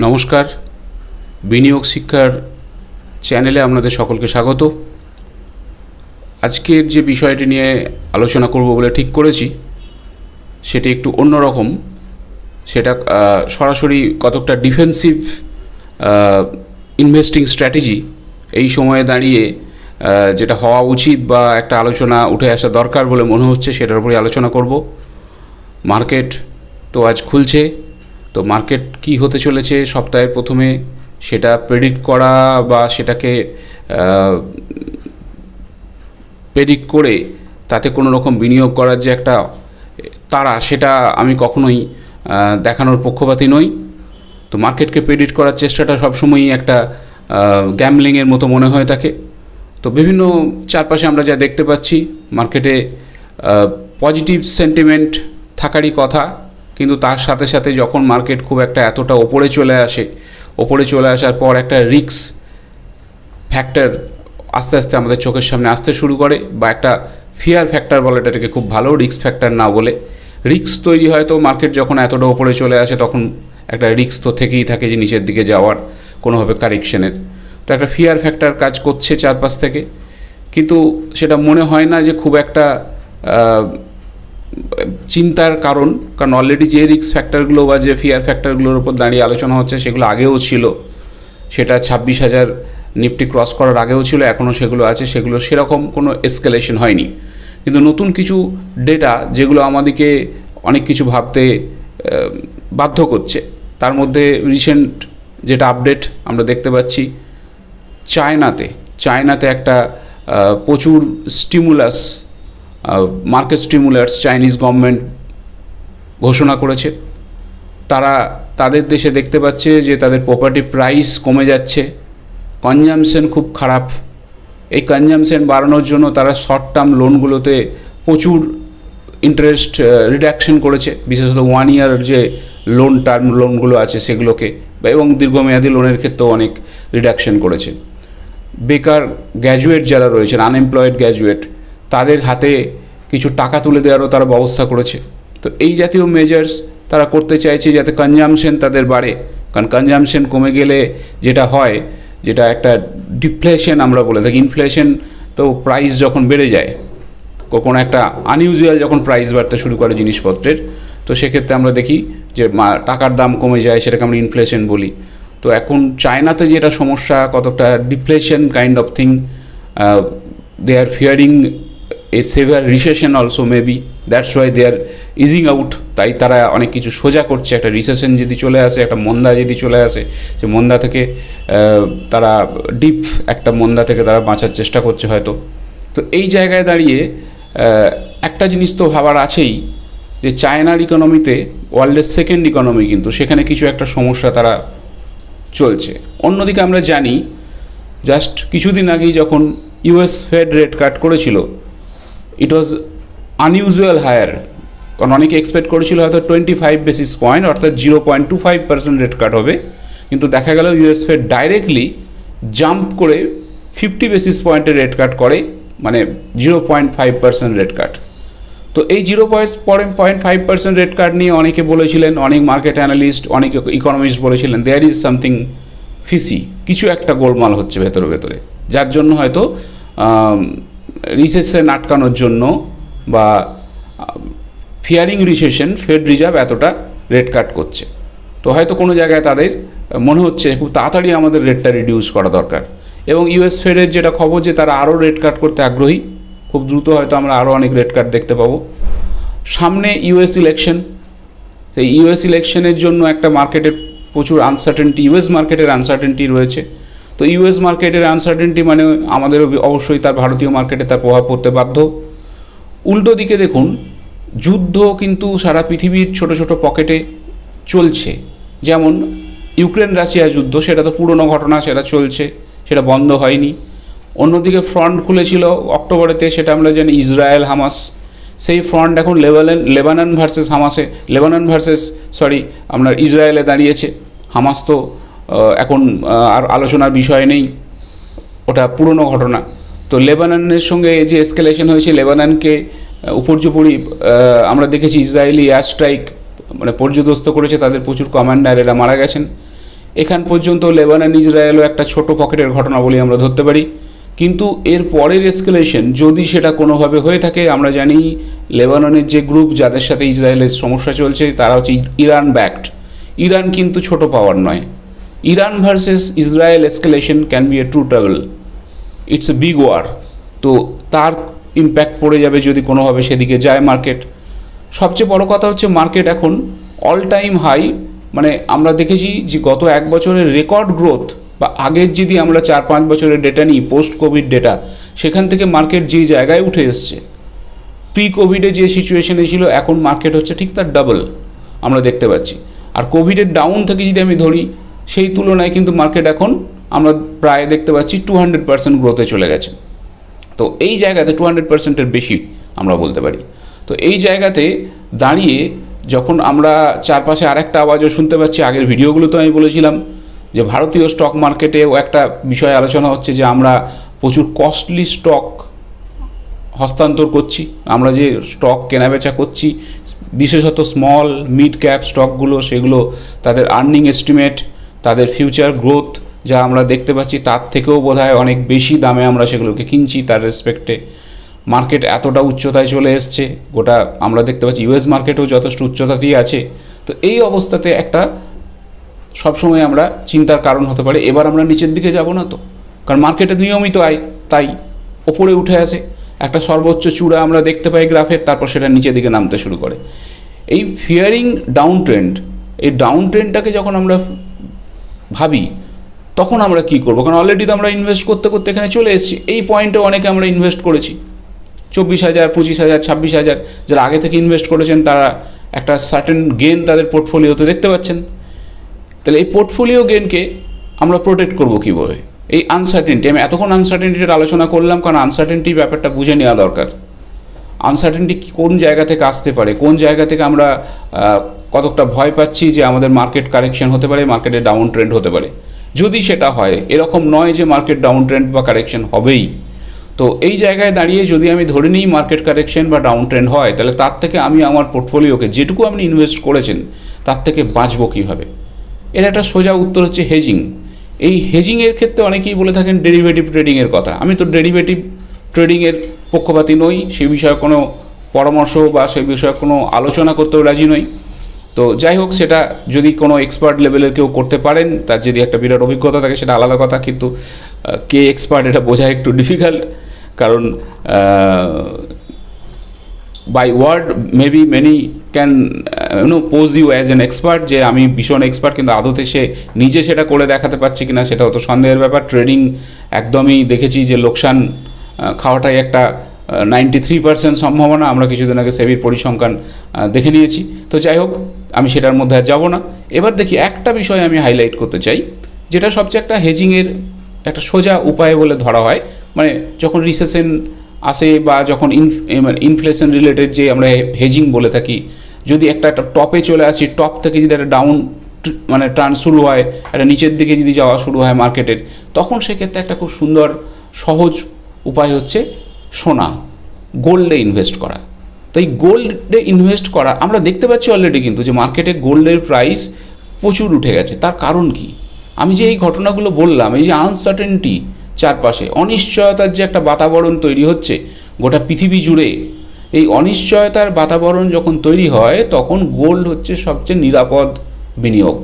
নমস্কার, বিনিয়োগ শিক্ষার চ্যানেলে আপনাদের সকলকে স্বাগত। আজকের যে বিষয়টি নিয়ে আলোচনা করব বলে ঠিক করেছি সেটি একটু অন্যরকম। সেটা সরাসরি কতকটা ডিফেন্সিভ ইনভেস্টিং স্ট্র্যাটেজি এই সময়ে দাঁড়িয়ে যেটা হওয়া উচিত বা একটা আলোচনা উঠে আসা দরকার বলে মনে হচ্ছে, সেটার উপরে আলোচনা করব। মার্কেট তো আজ খুলছে, তো মার্কেট কি হতে চলেছে সপ্তাহের প্রথমে সেটা প্রেডিক্ট করা বা সেটাকে প্রেডিক্ট করে তাতে কোনো রকম বিনিয়োগ করার যে একটা তাড়া, সেটা আমি কখনোই দেখানোর পক্ষপাতী নই। তো মার্কেটকে প্রেডিক্ট করার চেষ্টাটা সবসময়ই একটা গ্যাম্বলিংয়ের মতো মনে হয়ে থাকে। তো বিভিন্ন চারপাশে আমরা যা দেখতে পাচ্ছি, মার্কেটে পজিটিভ সেন্টিমেন্ট থাকারই কথা, কিন্তু তার সাথে সাথে যখন মার্কেট খুব একটা এতটা ওপরে চলে আসার পর একটা রিস্ক ফ্যাক্টর আস্তে আস্তে আমাদের চোখের সামনে আসতে শুরু করে, বা একটা ফিয়ার ফ্যাক্টর বলে, এটাকে খুব ভালো রিস্ক ফ্যাক্টর না বলে রিস্ক তৈরি হয়। তো মার্কেট যখন এতটা ওপরে চলে আসে তখন একটা রিস্ক তো থেকেই থাকে যে নিচের দিকে যাওয়ার, কোনোভাবে কারেকশনের। তো একটা ফিয়ার ফ্যাক্টর কাজ করছে চারপাশ থেকে, কিন্তু সেটা মনে হয় না যে খুব একটা চিন্তার কারণ অলরেডি যে রিস্ক ফ্যাক্টরগুলো বা যে ফিয়ার ফ্যাক্টরগুলোর উপর দাঁড়িয়ে আলোচনা হচ্ছে সেগুলো আগেও ছিল। সেটা 26,000 নিফটি ক্রস করার আগেও ছিল, এখনও সেগুলো আছে, সেগুলো সেরকম কোনো এসকেলেশন হয়নি। কিন্তু নতুন কিছু ডেটা যেগুলো আমাদেরকে অনেক কিছু ভাবতে বাধ্য করছে, তার মধ্যে রিসেন্ট যেটা আপডেট আমরা দেখতে পাচ্ছি, চায়নাতে একটা প্রচুর stimulus, market stimulus Chinese government ঘোষণা করেছে। তাদের দেশে দেখতে পাচ্ছে যে তাদের প্রপার্টি প্রাইস কমে যাচ্ছে, কনজামশন খুব খারাপ। এই কনজামশন বাড়ানোর জন্য তারা শর্ট টার্ম লোনগুলোতে প্রচুর ইন্টারেস্ট রিডাকশন করেছে, বিশেষত 1 ইয়ার যে টার্ম লোনগুলো আছে সেগুলোকে, এবং দীর্ঘমেয়াদী লোনের ক্ষেত্রেও অনেক রিডাকশন করেছে। বেকার গ্র্যাজুয়েট যারা রয়েছেন, আনএমপ্লয়েড গ্র্যাজুয়েট, তাদের হাতে কিছু টাকা তুলে দেওয়ারও তারা ব্যবস্থা করেছে। তো এই জাতীয় মেজার্স তারা করতে চাইছে যাতে কনজামশন তাদের বাড়ে, কারণ কনজামশন কমে গেলে যেটা হয়, যেটা একটা ডিফ্লেশন আমরা বলে থাকি। ইনফ্লেশন তো প্রাইস যখন বেড়ে যায়, কোনো একটা আনইউজুয়াল যখন প্রাইস বাড়তে শুরু করে জিনিসপত্রের, তো সেক্ষেত্রে আমরা দেখি যে টাকার দাম কমে যায়, সেটাকে আমরা ইনফ্লেশন বলি। তো এখন চায়নাতে যেটা সমস্যা, কতটা deflation kind of thing, they are fearing a severe recession also maybe, that's why they are easing out. তাই তারা অনেক কিছু সোজা করছে। একটা রিসেশন যদি চলে আসে, একটা মন্দা যদি চলে আসে, যে মন্দা থেকে তারা ডিপ একটা মন্দা থেকে তারা বাঁচার চেষ্টা করছে হয়তো। তো এই জায়গায় দাঁড়িয়ে একটা জিনিস তো ভাবার আছেই, যে চায়নার ইকোনমিতে ওয়ার্ল্ডের সেকেন্ড ইকোনমি, কিন্তু সেখানে কিছু একটা সমস্যা তারা চলছে। অন্যদিকে আমরা জানি, জাস্ট কিছুদিন আগেই যখন ইউএস ফেড রেট কাট করেছিল, ইট ওয়াজ আনইউজুয়াল হায়ার, কারণ অনেকে এক্সপেক্ট করেছিল হয়তো 25 বেসিস পয়েন্ট, অর্থাৎ 0.25% রেট কাট হবে, কিন্তু দেখা গেল ইউএস ফেড ডাইরেক্টলি জাম্প করে 50 বেসিস পয়েন্টের রেট কাট করে, মানে 0.5% রেট কাট। তো এই 0.5% রেট কাট নিয়ে অনেকে বলেছিলেন, অনেক মার্কেট অ্যানালিস্ট, অনেক ইকোনমিস্ট বলেছিলেন দেয়ার ইজ সামথিং ফিসি, কিছু একটা গোলমাল হচ্ছে ভেতরে, যার জন্য হয়তো রিসেশন আটকানোর জন্য বা ফিয়ারিং রিসেশন ফেড রিজার্ভ এতটা রেট কাট করছে। তো হয়তো কোনো জায়গায় তাদের মনে হচ্ছে খুব তাড়াতাড়ি আমাদের রেটটা রিডিউস করা দরকার। এবং ইউএস ফেডের যেটা খবর, যে তারা আরও রেট কাট করতে আগ্রহী, খুব দ্রুত হয়তো আমরা আরও অনেক রেট কাট দেখতে পাবো। সামনে ইউএস ইলেকশন, সেই ইউএস ইলেকশনের জন্য একটা মার্কেটের প্রচুর আনসার্টেনটি, ইউএস মার্কেটের আনসার্টেনটি রয়েছে। তো ইউএস মার্কেটের আনসার্টেনটি মানে আমাদের অবশ্যই তার ভারতীয় মার্কেটে তার প্রভাব পড়তে বাধ্য। উল্টো দিকে দেখুন, যুদ্ধ কিন্তু সারা পৃথিবীর ছোট ছোট পকেটে চলছে। যেমন ইউক্রেন রাশিয়া যুদ্ধ, সেটা তো পুরনো ঘটনা, সেটা চলছে, সেটা বন্ধ হয়নি। অন্যদিকে ফ্রন্ট খুলেছিল অক্টোবরেতে, সেটা আমরা জানি ইসরায়েল হামাস। সেই ফ্রন্ট এখন লেবানন ভার্সেস আপনার ইসরায়েলে দাঁড়িয়েছে। হামাস তো এখন আর আলোচনার বিষয় নেই, ওটা পুরনো ঘটনা। তো লেবাননের সঙ্গে যে এসকেলেশন হয়েছে, লেবাননকে উপর্যুপরি আমরা দেখেছি ইসরায়েলি এয়ার স্ট্রাইক মানে পর্যদস্ত করেছে, তাদের প্রচুর কমান্ডার এরা মারা গেছেন। এখান পর্যন্ত লেবানন ইসরায়েলও একটা ছোট পকেটের ঘটনা বলে আমরা ধরতে পারি। কিন্তু এর পরের এসকেলেশন যদি সেটা কোনোভাবে হয়ে থাকে, আমরা জানি লেবাননের যে গ্রুপ যাদের সাথে ইসরায়েলের সমস্যা চলছে তারা হচ্ছে ইরান ব্যাকড। ইরান কিন্তু ছোট পাওয়ার নয়। Iran versus Israel escalation can be a true travel, it's a big war. তো তার ইম্প্যাক্ট পড়ে যাবে যদি কোনোভাবে সেদিকে যায় মার্কেট। সবচেয়ে বড় কথা হচ্ছে মার্কেট এখন অল টাইম হাই, মানে আমরা দেখেছি যে গত এক বছরের রেকর্ড গ্রোথ, বা আগের যদি আমরা 4-5 বছরের ডেটা নিই, পোস্ট কোভিড ডেটা, সেখান থেকে মার্কেট যে জায়গায় উঠে এসছে, প্রি কোভিডে যে সিচুয়েশনে ছিল এখন মার্কেট হচ্ছে ঠিক তার ডাবল আমরা দেখতে পাচ্ছি। আর কোভিডের ডাউন থেকে যদি আমি ধরি, সেই তুলনায় কিন্তু মার্কেট এখন আমরা প্রায় দেখতে পাচ্ছি 200% গ্রোথে চলে গেছে। তো এই জায়গাতে 200%-এর বেশি আমরা বলতে পারি। তো এই জায়গাতে দাঁড়িয়ে যখন আমরা চারপাশে আরেকটা আওয়াজও শুনতে পাচ্ছি, আগের ভিডিওগুলোতে আমি বলেছিলাম যে ভারতীয় স্টক মার্কেটেও একটা বিষয় আলোচনা হচ্ছে যে আমরা প্রচুর কস্টলি স্টক হস্তান্তর করছি। আমরা যে স্টক কেনাবেচা করছি, বিশেষত স্মল মিড ক্যাপ স্টকগুলো, সেগুলো তাদের আর্নিং এস্টিমেট, তাদের ফিউচার গ্রোথ যা আমরা দেখতে পাচ্ছি তার থেকেও বোধহয় অনেক বেশি দামে আমরা সেগুলোকে কিনছি তার রেসপেক্টে। মার্কেট এতটা উচ্চতায় চলে এসছে, গোটা আমরা দেখতে পাচ্ছি ইউএস মার্কেটেও যথেষ্ট উচ্চতাতেই আছে। তো এই অবস্থাতে একটা সবসময় আমরা চিন্তার কারণ হতে পারে, এবার আমরা নিচের দিকে যাব না তো, কারণ মার্কেটে নিয়মিত তাই ওপরে উঠে আসে, একটা সর্বোচ্চ চূড়া আমরা দেখতে পাই গ্রাফের, তারপর সেটা নিচের দিকে নামতে শুরু করে। এই ফিয়ারিং ডাউন ট্রেন্ড, এই ডাউন ট্রেন্ডটাকে যখন আমরা ভাবি তখন আমরা কি করবো? কারণ অলরেডি তো আমরা ইনভেস্ট করতে করতে এখানে চলে এসেছি। এই পয়েন্টে অনেকে আমরা ইনভেস্ট করেছি, 24,000, 25,000, 26,000 যারা আগে থেকে ইনভেস্ট করেছেন তারা একটা সার্টেন গেন তাদের পোর্টফোলিওতে দেখতে পাচ্ছেন। তাহলে এই পোর্টফোলিও গেনকে আমরা প্রোটেক্ট করবো কীভাবে? এই আনসার্টেনটি, আমি এতক্ষণ আনসার্টেনটির আলোচনা করলাম কারণ আনসার্টেনটি ব্যাপারটা বুঝে নেওয়া দরকার। আনসার্টেনটি কোন জায়গা থেকে আসতে পারে, কোন জায়গা থেকে আমরা কতটা ভয় পাচ্ছি যে আমাদের মার্কেট কারেকশন হতে পারে, মার্কেটে ডাউন ট্রেন্ড হতে পারে। যদি সেটা হয়, এরকম নয় যে মার্কেট ডাউন ট্রেন্ড বা কারেকশন হবেই। তো এই জায়গায় দাঁড়িয়ে যদি আমি ধরে নিই মার্কেট কারেকশন বা ডাউন ট্রেন্ড হয়, তাহলে তার থেকে আমি আমার পোর্টফোলিওকে যেটুকু আপনি ইনভেস্ট করেছেন তার থেকে বাঁচবো কীভাবে? এর একটা সোজা উত্তর হচ্ছে হেজিং। এই হেজিংয়ের ক্ষেত্রে অনেকেই বলে থাকেন ডেরিভেটিভ ট্রেডিংয়ের কথা। আমি তো ডেরিভেটিভ ট্রেডিংয়ের পক্ষপাতী নই, সে বিষয়ে কোনো পরামর্শ বা সে বিষয়ে কোনো আলোচনা করতেও রাজি নই। তো যাই হোক, সেটা যদি কোনো এক্সপার্ট লেভেলের কেউ করতে পারেন, তার যদি একটা বিরাট অভিজ্ঞতা থাকে সেটা আলাদা কথা, কিন্তু কে এক্সপার্ট এটা বোঝা একটু ডিফিকাল্ট। কারণ by word maybe many can pose you as an expert, যে আমি ভীষণ এক্সপার্ট, কিন্তু আদতে সে নিজে সেটা করে দেখাতে পারছে কিনা সেটা অত সন্দেহের ব্যাপার। ট্রেডিং একদমই দেখেছি যে লোকসান খাওয়াটাই একটা 93% সম্ভাবনা। আমরা কিছুদিন আগে সেবির পরিসংখ্যান দেখে নিয়েছি। তো যাই হোক, আমি সেটার মধ্যে আর যাব না। এবার দেখি একটা বিষয় আমি হাইলাইট করতে চাই, যেটা সবচেয়ে একটা হেজিংয়ের একটা সোজা উপায় বলে ধরা হয়। মানে যখন রিসেশন আসে বা যখন ইনফ্লেশন রিলেটেড যে আমরা হেজিং বলে থাকি, যদি একটা টপে চলে আসি, টপ থেকে যদি একটা ডাউন মানে টার্ন শুরু হয়, একটা নিচের দিকে যদি যাওয়া শুরু হয় মার্কেটের, তখন সেক্ষেত্রে একটা খুব সুন্দর সহজ উপায় হচ্ছে সোনা, গোল্ডে ইনভেস্ট করা। তো এই গোল্ডে ইনভেস্ট করা আমরা দেখতে পাচ্ছি অলরেডি কিন্তু যে মার্কেটে গোল্ডের প্রাইস প্রচুর উঠে গেছে। তার কারণ কি? আমি যে এই ঘটনাগুলো বললাম, এই যে আনসার্টেনটি, চারপাশে অনিশ্চয়তার যে একটা বাতাবরণ তৈরি হচ্ছে গোটা পৃথিবী জুড়ে, এই অনিশ্চয়তার বাতাবরণ যখন তৈরি হয় তখন গোল্ড হচ্ছে সবচেয়ে নিরাপদ বিনিয়োগ।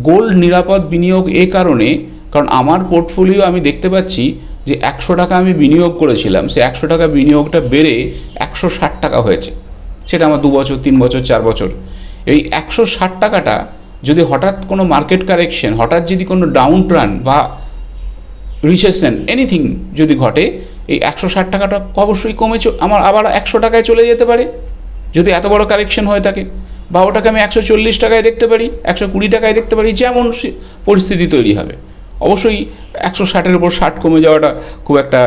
গোল্ড নিরাপদ বিনিয়োগ এ কারণে, কারণ আমার পোর্টফোলিও আমি দেখতে পাচ্ছি যে 100 টাকা আমি বিনিয়োগ করেছিলাম, সে 100 টাকা বিনিয়োগটা বেড়ে 160 টাকা হয়েছে। সেটা আমার 2 বছর, 3 বছর, 4 বছর। এই 160 টাকাটা যদি হঠাৎ কোনো মার্কেট কারেকশন, হঠাৎ যদি কোনো ডাউন ট্রান বা রিসেশন এনিথিং যদি ঘটে, এই 160 টাকাটা অবশ্যই কমে আমার আবার 100 টাকায় চলে যেতে পারে যদি এত বড় কারেকশন হয়ে থাকে। বা ওটাকে আমি 140 টাকায় দেখতে পারি, 120 টাকায় দেখতে পারি, যেমন পরিস্থিতি তৈরি হবে। অবশ্যই 160-এর উপর 60 কমে যাওয়াটা খুব একটা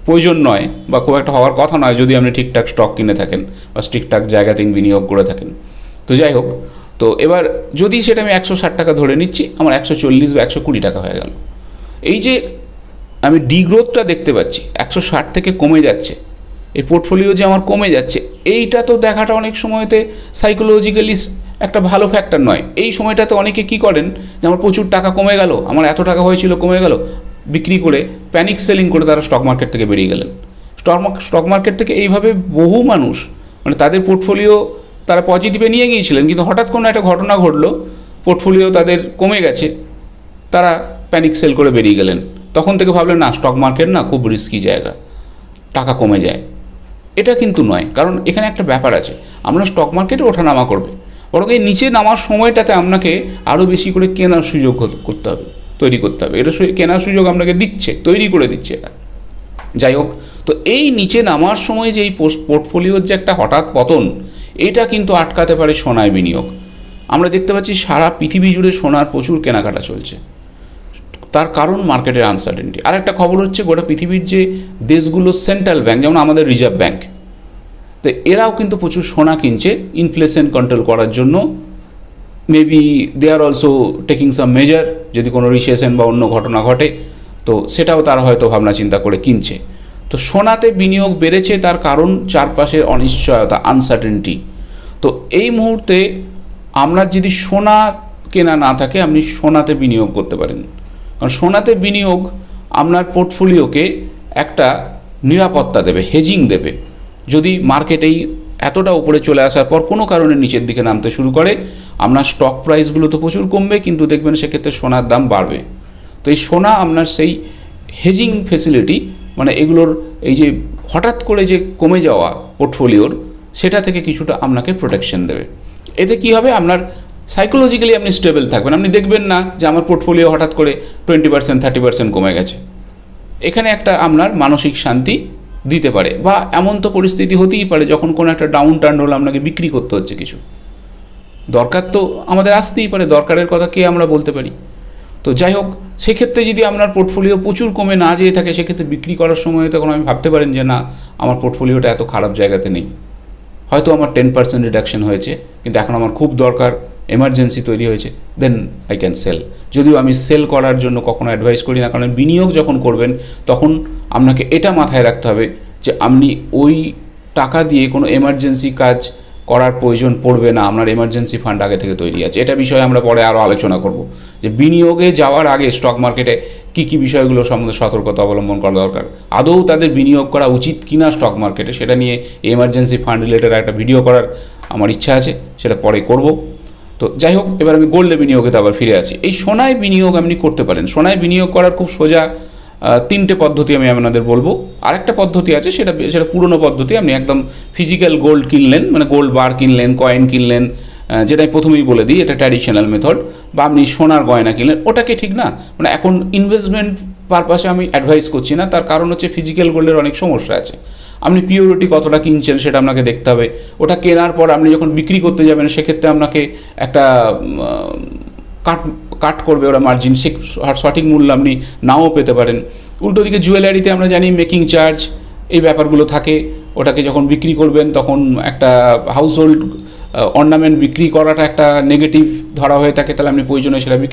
প্রয়োজন নয় বা খুব একটা হওয়ার কথা নয় যদি আপনি ঠিকঠাক স্টক কিনে থাকেন বা ঠিকঠাক জায়গাতে বিনিয়োগ করে থাকেন। তো যাই হোক, তো এবার যদি সেটা আমি 160 টাকা ধরে নিচ্ছি, আমার 140 বা 120 টাকা হয়ে গেল। এই যে আমি ডিগ্রোথটা দেখতে পাচ্ছি, 160 থেকে কমে যাচ্ছে, এই পোর্টফোলিও যে আমার কমে যাচ্ছে, এইটা তো দেখাটা অনেক সময়তে সাইকোলজিক্যালি একটা ভালো ফ্যাক্টর নয়। এই সময়টাতে অনেকে কি করেন যে আমার প্রচুর টাকা কমে গেল, আমার এত টাকা হয়েছিল কমে গেল, বিক্রি করে প্যানিক সেলিং করে তারা স্টক মার্কেট থেকে বেরিয়ে গেলেন। স্টক মার্কেট থেকে এইভাবে বহু মানুষ মানে তাদের পোর্টফোলিও তারা পজিটিভে নিয়ে গিয়েছিলেন, কিন্তু হঠাৎ কোনো একটা ঘটনা ঘটলো, পোর্টফোলিও তাদের কমে গেছে, তারা প্যানিক সেল করে বেরিয়ে গেলেন। তখন থেকে ভাবলেন না স্টক মার্কেট না খুব রিস্কি জায়গা, টাকা কমে যায়। এটা কিন্তু নয়, কারণ এখানে একটা ব্যাপার আছে, আমরা স্টক মার্কেটে ওঠানামা করবে, বরং এই নিচে নামার সময়টাতে আপনাকে আরও বেশি করে কেনার সুযোগ করতে হবে, তৈরি করতে হবে। এটা কেনার সুযোগ আপনাকে দিচ্ছে, তৈরি করে দিচ্ছে এটা। যাই হোক, তো এই নিচে নামার সময় যে এই পোর্টফোলিওর যে একটা হঠাৎ পতন, এটা কিন্তু আটকাতে পারে সোনায় বিনিয়োগ। আমরা দেখতে পাচ্ছি সারা পৃথিবী জুড়ে সোনার প্রচুর কেনাকাটা চলছে, তার কারণ মার্কেটের আনসার্টেনটি। আর একটা খবর হচ্ছে গোটা পৃথিবীর যে দেশগুলো সেন্ট্রাল ব্যাংক, যেমন আমাদের রিজার্ভ ব্যাংক, তো এরাও কিন্তু প্রচুর সোনা কিনছে ইনফ্লেশন কন্ট্রোল করার জন্য। Maybe they are also taking some measure, যদি কোনো রিসেশন বা অন্য ঘটনা ঘটে তো সেটাও তারা হয়তো ভাবনা চিন্তা করে কিনছে। তো সোনাতে বিনিয়োগ বেড়েছে, তার কারণ চারপাশের অনিশ্চয়তা, আনসার্টেনটি। তো এই মুহূর্তে আপনার যদি সোনা কেনা না থাকে, আপনি সোনাতে বিনিয়োগ করতে পারেন, কারণ সোনাতে বিনিয়োগ আপনার পোর্টফোলিওকে একটা নিরাপত্তা দেবে, হেজিং দেবে। যদি মার্কেটেই এতটা উপরে চলে আসার পর কোনো কারণে নিচের দিকে নামতে শুরু করে, আপনার স্টক প্রাইসগুলো তো প্রচুর কমবে, কিন্তু দেখবেন সেক্ষেত্রে সোনার দাম বাড়বে। তো এই সোনা আপনার সেই হেজিং ফেসিলিটি, মানে এগুলোর এই যে হঠাৎ করে যে কমে যাওয়া পোর্টফোলিওর, সেটা থেকে কিছুটা আপনাকে প্রোটেকশন দেবে। এতে কী হবে, আপনার সাইকোলজিক্যালি আপনি স্টেবল থাকবেন। আপনি দেখবেন না যে আমার পোর্টফোলিও হঠাৎ করে 20% 30% কমে গেছে। এখানে একটা আপনার মানসিক শান্তি দিতে পারে। বা এমন তো পরিস্থিতি হতেই পারে যখন কোনো একটা ডাউন টার্ন হলো, আপনাকে বিক্রি করতে হচ্ছে কিছু, দরকার তো আমাদের আসতেই পারে, দরকারের কথা কে আমরা বলতে পারি। তো যাই হোক, সেক্ষেত্রে যদি আপনার পোর্টফোলিও প্রচুর কমে না যেয়ে থাকে, সেক্ষেত্রে বিক্রি করার সময় তখন আমি ভাবতে পারেন যে না, আমার পোর্টফোলিওটা এত খারাপ জায়গাতে নেই, হয়তো আমার 10% রিডাকশন হয়েছে, কিন্তু এখন আমার খুব দরকার, এমার্জেন্সি তৈরি হয়েছে, দেন আই ক্যান সেল। যদিও আমি সেল করার জন্য কখনো অ্যাডভাইস করি না, কারণ বিনিয়োগ যখন করবেন তখন আপনাকে এটা মাথায় রাখতে হবে যে আপনি ওই টাকা দিয়ে কোনো এমার্জেন্সি কাজ করার প্রয়োজন পড়বে না, আপনার এমার্জেন্সি ফান্ড আগে থেকে তৈরি আছে। এটা বিষয়ে আমরা পরে আরও আলোচনা করব, যে বিনিয়োগে যাওয়ার আগে স্টক মার্কেটে কী কী বিষয়গুলো সম্বন্ধে সতর্কতা অবলম্বন করা দরকার, আদৌ তাদের বিনিয়োগ করা উচিত কিনা স্টক মার্কেটে, সেটা নিয়ে এমার্জেন্সি ফান্ড রিলেটেড একটা ভিডিও করার আমার ইচ্ছা আছে, সেটা পরে করব। তো যাই হোক, এবার আমি গোল্ডে বিনিয়োগে তো আবার ফিরে আসি। এই সোনায় বিনিয়োগ আপনি করতে পারেন। সোনায় বিনিয়োগ করার খুব সোজা তিনটে পদ্ধতি আমি আপনাদের বলবো। আরেকটা পদ্ধতি আছে, সেটা পুরনো পদ্ধতি। আপনি একদম ফিজিক্যাল গোল্ড কিনলেন, মানে গোল্ড বার কিনলেন, কয়েন কিনলেন, যেটা আমি প্রথমেই বলে দিই, এটা ট্র্যাডিশনাল মেথড। বা আপনি সোনার গয়না কিনলেন, ওটাকে ঠিক না, মানে এখন ইনভেস্টমেন্ট পারপাসে আমি অ্যাডভাইস করছি না, তার কারণ হচ্ছে ফিজিক্যাল গোল্ডের অনেক সমস্যা আছে। আপনি পিওরিটি কতটা কিনছেন সেটা আপনাকে দেখতে হবে। ওটা কেনার পর আপনি যখন বিক্রি করতে যাবেন, সেক্ষেত্রে আপনাকে একটা কাট করবে ওরা মার্জিন, সঠিক মূল্য আপনি নাও পেতে পারেন। উল্টো দিকে জুয়েলারিতে আমরা জানি মেকিং চার্জ, এই ব্যাপারগুলো থাকে। ওটাকে যখন বিক্রি করবেন তখন একটা হাউস হোল্ড অর্নামেন্ট বিক্রি করাটা একটা নেগেটিভ ধরা হয়ে থাকে, তাহলে আপনি প্রয়োজনে সেটা